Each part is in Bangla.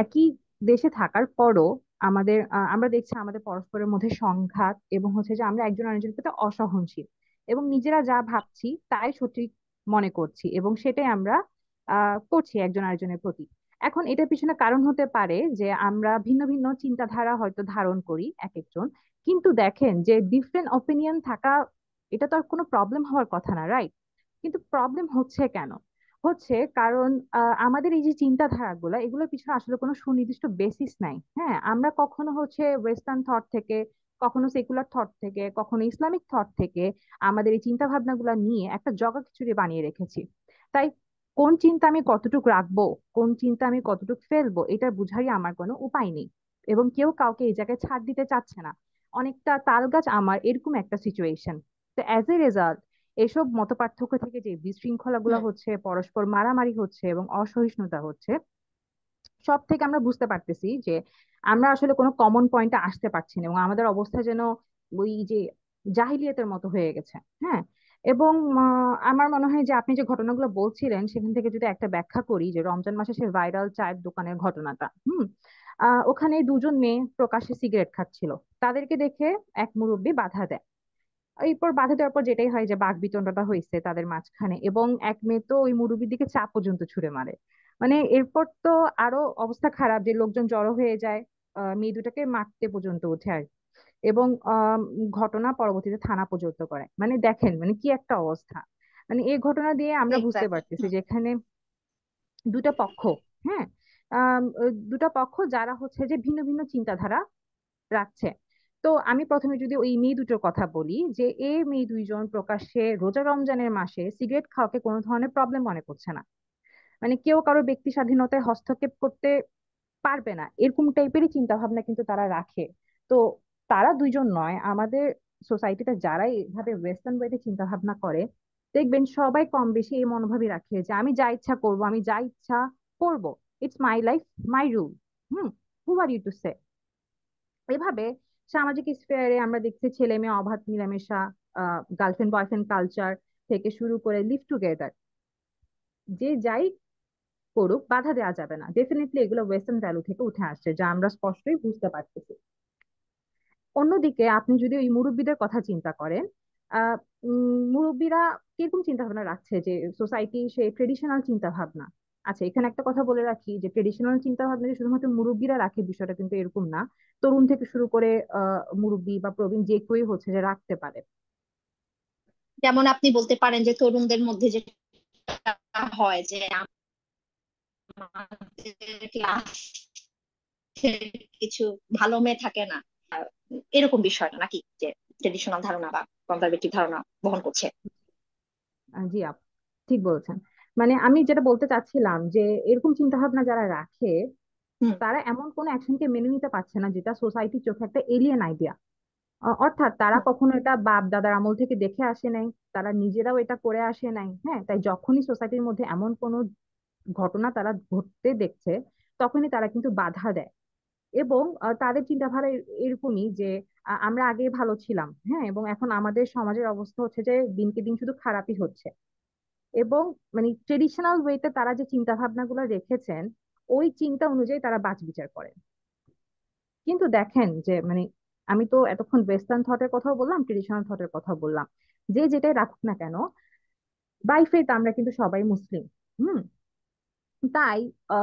একই দেশে থাকার পরও আমরা দেখছি আমাদের পরস্পরের মধ্যে সংঘাত এবং হচ্ছে যে আমরা একজন আরেকজনের প্রতি অসহনশীল এবং নিজেরা যা ভাবছি তাই সঠিক মনে করছি এবং সেটাই আমরা করছি একজন আরেকজনের প্রতি। এখন এটার পিছনে কারণ হতে পারে যে আমরা ভিন্ন ভিন্ন চিন্তাধারা হয়তো ধারণ করি এক একজন, কিন্তু দেখেন যে ডিফারেন্ট অপিনিয়ন থাকা এটা তো আর কোনো প্রবলেম হওয়ার কথা না, রাইট? কিন্তু প্রবলেম হচ্ছে কেন? হচ্ছে কারণ আমাদের এই যে চিন্তাধারাগুলো এগুলোর পিছনে আসলে কোনো সুনির্দিষ্ট বেসিস নাই। হ্যাঁ, আমরা কখনো হচ্ছে ওয়েস্টার্ন থট থেকে, কখনো সেকুলার থট থেকে, কখনো ইসলামিক থট থেকে আমাদের এই চিন্তা ভাবনাগুলো নিয়ে একটা জগা খিচুড়ি বানিয়ে রেখেছি। তাই কোন চিন্তা আমি কতটুকু রাখবো, কোন চিন্তা আমি কতটুকু ফেলবো, এটা বুঝারই আমার কোনো উপায় নেই। এবং কেউ কাউকে এই জায়গায় ছাড় দিতে চাচ্ছে না। অনেকটা তাল গাছ আমার এরকম একটা সিচুয়েশন। তো অ্যাজ এ রেজাল্ট এসব মতপার্থক্য থেকে যে বিশৃঙ্খলাগুলো হুম। হচ্ছে, পরস্পর মারামারি হচ্ছে এবং অসহিষ্ণুতা হচ্ছে, সব থেকে আমরা বুঝতে পারতেছি যে আমরা আসলে কোনো কমন পয়েন্টে আসতে পারছি না এবং আমাদের অবস্থা যেন ওই যে জাহিলিয়াতের মতো হয়ে গেছে। হ্যাঁ, এবং আমার মনে হয় যে আপনি যে ঘটনাগুলো বলছিলেন সেখান থেকে যদি একটা ব্যাখ্যা করি, যে রমজান মাসে সে ভাইরাল চায়ের দোকানের ঘটনাটা, ওখানে দুজন মেয়ে প্রকাশ্যে সিগারেট খাচ্ছিল। তাদেরকে দেখে এক মুরব্বি বাধা দেয়। এরপর বাধা দেওয়ার পর যেটাই হয় যে বাকবিতণ্ডাটা হয়েছে তাদের মাঝখানে, এবং এক মেয়ে তো ওই মুরব্বির দিকে চা পর্যন্ত ছুঁড়ে মারে। মানে এরপর তো আরো অবস্থা খারাপ, যে লোকজন জড়ো হয়ে যায়, মেয়ে দুটাকে মারতে পর্যন্ত ওঠে আর কি। এবং ঘটনা পরবর্তীতে থানা পর্যন্ত করে। মানে দেখেন মানে কি একটা অবস্থা। মানে এই ঘটনা দিয়ে আমরা বুঝতে এক্স্যাক্টলি। পারতেছি যে এখানে দুটা পক্ষ, হ্যাঁ, দুটা পক্ষ যারা হচ্ছে যে ভিন্ন ভিন্ন চিন্তাধারা রাখছে। তো আমি প্রথমে যদি ওই মেয়ে দুটোর কথা বলি, যে এই মেয়ে দুইজন প্রকাশ্যে রোজা রমজানের মাসে সিগারেট খাওয়াকে কোনো ধরনের প্রবলেম মনে করছে না। মানে কেউ কারো ব্যক্তি স্বাধীনতায় হস্তক্ষেপ করতে পারবে না এরকম টাইপেরই চিন্তা ভাবনা কিন্তু তারা রাখে। তো তারা দুইজন নয়, আমাদের সোসাইটিতে যারা এইভাবে ওয়েস্টার্ন ওয়েতে চিন্তা ভাবনা করে, দেখবেন সবাই কম বেশি এই মনোভাবই রাখে যে আমি যা ইচ্ছা করব, আমি যা ইচ্ছা করব, it's my life, my rule. Who are you to say? এভাবে সামাজিক স্ফেয়ারে আমরা দেখছি ছেলে মেয়ে অবাধ মিলামেশা, গার্লফ্রেন্ড বয়ফ্রেন্ড কালচার থেকে শুরু করে লিভ টুগেদার, যে যাই করুক বাধা দেওয়া যাবে না। ডেফিনেটলি এগুলো ওয়েস্টার্ন ভ্যালু থেকে উঠে আসছে, যা আমরা স্পষ্টই বুঝতে পারতেছি। অন্যদিকে আপনি যদি ওই মুরব্বীদের কথা চিন্তা করেন, আহ মুরব্বীরা কিরকম চিন্তা ভাবনা রাখছে, যে সোসাইটি সেই ট্রেডিশনাল চিন্তা ভাবনা। আচ্ছা, এখানে একটা কথা বলে রাখি যে ট্রেডিশনাল চিন্তা ভাবনা যে শুধুমাত্র মুরব্বীরা রাখে বিষয়টা কিন্তু এরকম না। তরুণ থেকে শুরু করে মুরব্বী বা প্রবীণ যে কেউই হচ্ছে যে রাখতে পারে। যেমন আপনি বলতে পারেন যে তরুণদের মধ্যে যেটা হয় যে আমাদের ক্লাসের কিছু ভালো মেয়ে থাকে না, আহ, এরকম বিষয়টা নাকি যে ট্রেডিশনাল ধারণা বা কনজারভেটিভ ধারণা বহন করছে। জি ঠিক বলছেন। মানে আমি যেটা বলতে চাচ্ছিলাম যে এরকম চিন্তা ভাবনা যারা রাখে হুম। তারা এমন কোন অ্যাকশনকে মেনে নিতে পারছে না যেটা সোসাইটির চোখে একটা এলিয়েন আইডিয়া। অর্থাৎ তারা হুম। কখনো এটা বাপ দাদার আমল থেকে দেখে আসে নাই, তারা নিজেরাও এটা করে আসে নাই। হ্যাঁ, তাই যখনই সোসাইটির মধ্যে এমন কোনো ঘটনা তারা ঘটতে দেখছে তখনই তারা কিন্তু বাধা দেয়। এবং তাদের চিন্তাধারা এরকমই যে আমরা আগে ভালো ছিলাম, হ্যাঁ, এবং এখন আমাদের সমাজের অবস্থা হচ্ছে যে দিনকে দিন শুধু খারাপই হচ্ছে। এবং মানে ট্রেডিশনাল ওয়েতে তারা যে চিন্তা ভাবনাগুলো রেখেছেন ওই চিন্তা অনুযায়ী তারা বাচ বিচার করেন। কিন্তু দেখেন যে মানে আমি তো এতক্ষণ ওয়েস্টার্ন থটের কথাও বললাম, ট্রেডিশনাল থটের কথা বললাম, যে যেটাই রাখুক না কেন, বাই ফেথ আমরা কিন্তু সবাই মুসলিম। হুম। তাই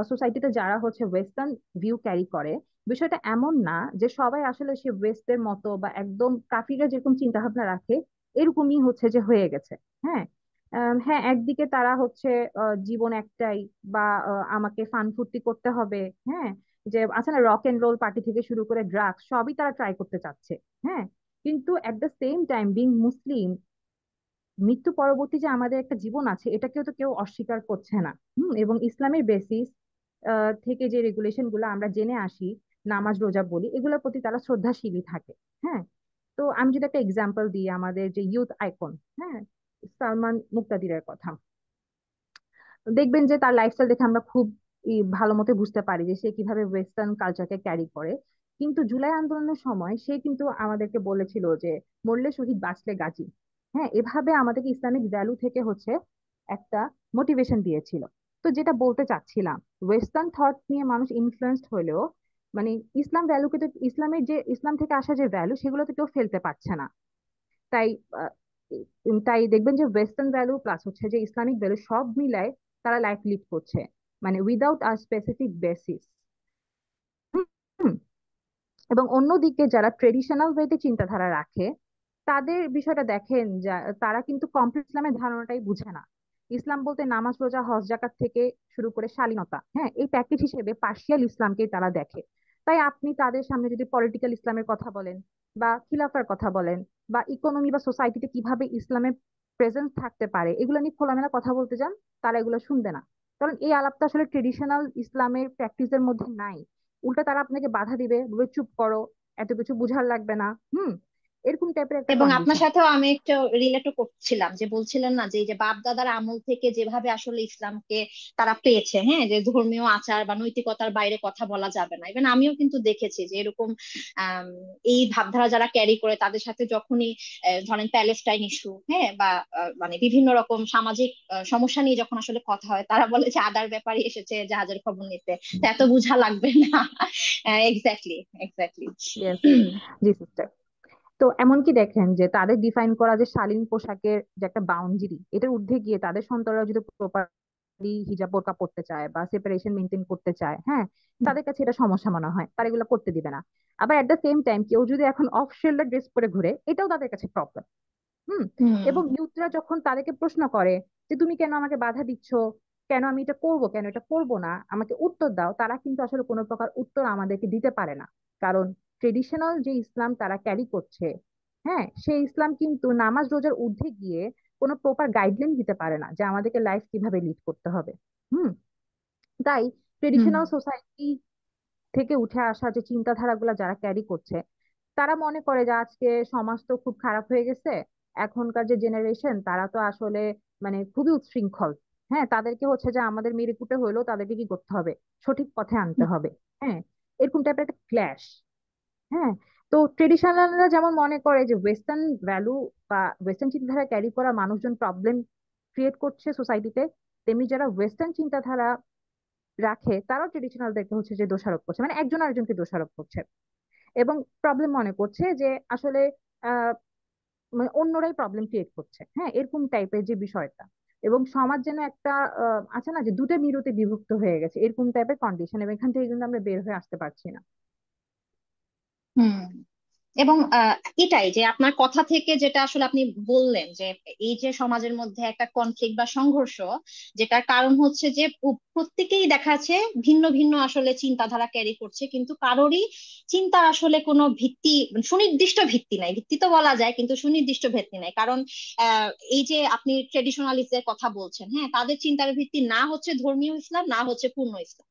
সোসাইটিতে যারা হচ্ছে ওয়েস্টার্ন ভিউ ক্যারি করে, বিষয়টা এমন না যে সবাই আসলে সে ওয়েস্টের মতো বা একদম কাফিরা যেরকম চিন্তা ভাবনা রাখে এরকমই হচ্ছে যে হয়ে গেছে। হ্যাঁ, হ্যাঁ, একদিকে তারা হচ্ছে জীবন একটাই, বা আমাকে ফান ফুর্তি করতে হবে। হ্যাঁ, যে আছে না রক এন্ড রোল পার্টি থেকে শুরু করে ড্রাগস সবই তারা ট্রাই করতে চাচ্ছে। হ্যাঁ, কিন্তু at the same time being Muslim, মৃত্যু পরবর্তী যে আমাদের একটা জীবন আছে এটাকেও তো কেউ অস্বীকার করছে না। এবং ইসলামের বেসিস থেকে যে রেগুলেশন গুলো আমরা জেনে আসি, নামাজ রোজা বলি, এগুলোর প্রতি তারা শ্রদ্ধাশীলই থাকে। হ্যাঁ, তো আমি যদি একটা এক্সাম্পল দিই আমাদের যে ইউথ আইকন, হ্যাঁ, সালমান মুক্তাদিরের কথা, দেখবেন যে তার লাইফস্টাইল দেখে আমরা খুব ভালো মতো বুঝতে পারি যে সে কিভাবে ওয়েস্টার্ন কালচারকে ক্যারি করে। কিন্তু জুলাই আন্দোলনের সময় সে কিন্তু আমাদেরকে বলেছিল যে মরলে শহীদ বাঁচলে গাজী। হ্যাঁ, এভাবে আমাদেরকে ইসলামিক ভ্যালু থেকে হচ্ছে একটা মোটিভেশন দিয়েছিল। তো যেটা বলতে চাচ্ছিলাম, ওয়েস্টার্ন থট নিয়ে মানুষ ইনফ্লুয়েন্সড হলেও মানে ইসলাম ভ্যালুকে তো, ইসলামের যে ইসলাম থেকে আসা যে ভ্যালু সেগুলো তো কেউ ফেলতে পারছে না। তাই আহ, তাই দেখবেন যে ওয়েস্টার্ন ভ্যালু প্লাস হচ্ছে যে ইসলামিক ভ্যালু সব মিলায় তারা লাইফ লিড করছে, মানে উইদাউট আ স্পেসিফিক বেসিস। এবং অন্যদিকে যারা ট্রেডিশনাল ওয়েতে চিন্তাধারা রাখে তাদের বিষয়টা দেখেন, যা তারা কিন্তু কমপ্লিট ইসলামের ধারণাটাই বুঝে না। ইসলাম বলতে নামাজ রোজা হজ জাকাত থেকে শুরু করে শালীনতা, হ্যাঁ, এই প্যাকেজ হিসেবে পার্শিয়াল ইসলামকেই তারা দেখে। তাই আপনি তাদের সামনে যদি পলিটিক্যাল ইসলামের কথা বলেন বা খিলাফার কথা বলেন বা ইকোনমি বা সোসাইটিতে কিভাবে ইসলামের প্রেজেন্স থাকতে পারে এগুলো নিয়ে খোলামেলা কথা বলতে যান, তারা এগুলো শুনবে না। কারণ এই আলাপটা আসলে ট্রেডিশনাল ইসলামের প্র্যাকটিসের মধ্যে নাই। উল্টা তারা আপনাকে বাধা দিবে, বলবে চুপ করো, এত কিছু বুঝার লাগবে না। এরকম টাইপের একটা এবং আপনার কন্ডিশন। সাথেও আমি একটু রিলেটও করছিলাম, যে বলছিলেন না যে এই যে বাপ দাদার আমল থেকে যেভাবে আসলে ইসলামকে তারা পেয়েছে, হ্যাঁ, যে ধর্মীয় আচার বা নৈতিকতার বাইরে কথা বলা যাবে না। ইভেন আমিও কিন্তু দেখেছি যে এরকম আম, এই ভাবধারা যারা ক্যারি করে তাদের সাথে যখনই ধরেন প্যালেস্টাইন ইস্যু, হ্যাঁ, বা মানে বিভিন্ন রকম সামাজিক সমস্যা নিয়ে যখন আসলে কথা হয়, তারা বলে যে আদার ব্যাপারই এসেছে জাহাজের খবর নিতে, তো এত বুঝা লাগবে না। Exactly, exactly. ইয়েস, জি সিস্টার। তো এমনকি দেখেন যে তাদের ডিফাইন করা যে শালীন পোশাকের যে একটা বাউন্ডারি, এটার ঊর্ধ্বে গিয়ে তাদের সন্তানরা যদি প্রপারলি হিজাব বোরকা পড়তে চায় বা সেপারেশন মেনটেন করতে চায়, হ্যাঁ, তাদের কাছে এটা সমস্যা মনে হয়, তারা এগুলো করতে দিবে না। আবার এট দ্য সেম টাইম কেউ যদি এখন অফ শোল্ডার ড্রেস পরে ঘুরে, এটাও তাদের কাছে প্রবলেম। হুম। হুম। এবং ইউথরা যখন তাদেরকে প্রশ্ন করে যে তুমি কেন আমাকে বাধা দিচ্ছ, কেন আমি এটা করব, কেন এটা করব না, আমাকে উত্তর দাও, তারা কিন্তু আসলে কোনো প্রকার উত্তর আমাদেরকে দিতে পারে না। কারণ ট্রেডিশনাল যে ইসলাম তারা ক্যারি করছে, হ্যাঁ, সেই ইসলাম কিন্তু নামাজ রোজার ঊর্ধ্বে গিয়ে কোনো প্রপার গাইডলাইন দিতে পারে না যে আমাদেরকে লাইফ কিভাবে লিড করতে হবে। হুম। তাই হুম। ট্রেডিশনাল সোসাইটি থেকে উঠে আসা যে চিন্তাধারাগুলো যারা ক্যারি করছে, তারা মনে করে যে আজকে সমাজ তো খুব খারাপ হয়ে গেছে, এখনকার যে জেনারেশন তারা তো আসলে মানে খুবই উচ্ছৃঙ্খল, হ্যাঁ, তাদেরকে হচ্ছে যে আমাদের মেরে কুটে হইলেও তাদেরকে কি করতে হবে, সঠিক পথে আনতে হবে। হ্যাঁ, এরকম টাইপের একটা ক্ল্যাশ। হ্যাঁ। তো ট্রেডিশনালরা যেমন মনে করে যে ওয়েস্টার্ন ভ্যালু বা ওয়েস্টার্ন চিন্তাধারা ক্যারি করা মানুষজন প্রবলেম ক্রিয়েট করছে সোসাইটিতে, তেমনি যারা ওয়েস্টার্ন চিন্তাধারা রাখে তারাও ট্রেডিশনালদেরকে হচ্ছে যে দোষারোপ করছে, মানে একজন আরেকজনকে দোষারোপ করছে এবং প্রবলেম মনে করছে যে আসলে আহ মানে অন্যরাই প্রবলেম ক্রিয়েট করছে, হ্যাঁ, এরকম টাইপের যে বিষয়টা। এবং সমাজ যেন একটা আছে না যে দুটো মেরুতে বিভক্ত হয়ে গেছে, এরকম টাইপের কন্ডিশন, এবং এখান থেকে কিন্তু আমরা বের হয়ে আসতে পারছি না। হুম। এবং এটাই যে আপনার কথা থেকে যেটা আসলে আপনি বললেন, যে এই যে সমাজের মধ্যে একটা কনফ্লিক্ট বা সংঘর্ষ, যেটার কারণ হচ্ছে যে প্রত্যেকেই দেখা যাচ্ছে ভিন্ন ভিন্ন আসলে চিন্তাধারা ক্যারি করছে, কিন্তু কারোরই চিন্তার আসলে কোনো ভিত্তি, সুনির্দিষ্ট ভিত্তি নাই। ভিত্তি তো বলা যায়, কিন্তু সুনির্দিষ্ট ভিত্তি নাই। কারণ আহ এই যে আপনি ট্রেডিশনালিস্টদের কথা বলছেন, হ্যাঁ, তাদের চিন্তার ভিত্তি না হচ্ছে ধর্মীয় ইসলাম, না হচ্ছে পূর্ণ ইসলাম।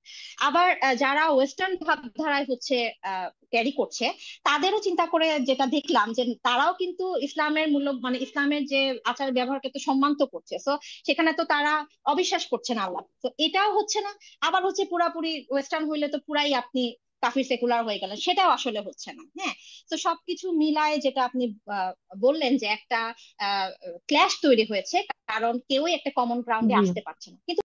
আবার যারা ওয়েস্টার্ন ভাবধারায় হচ্ছে ক্যারি করছে, তাদেরও চিন্তা করে যেটা দেখলাম, যে তারাও কিন্তু ইসলামের মূল্য, মানে ইসলামের যে আচার ব্যবহারকে তো সম্মান তো করছে, তো সেখানে তো তারা অবিশ্বাস করছে না আল্লাহ, তো এটাও হচ্ছে না। আবার হচ্ছে পুরাপুরি ওয়েস্টার্ন হইলে তো পুরাই আপনি কাফির সেকুলার হয়ে গেলেন, সেটাও আসলে হচ্ছে না। হ্যাঁ, তো সবকিছু মিলায় যেটা আপনি আহ, বললেন যে একটা ক্ল্যাশ তৈরি হয়েছে, কারণ কেউই একটা কমন গ্রাউন্ডে জি। আসতে পারছে না। কিন্তু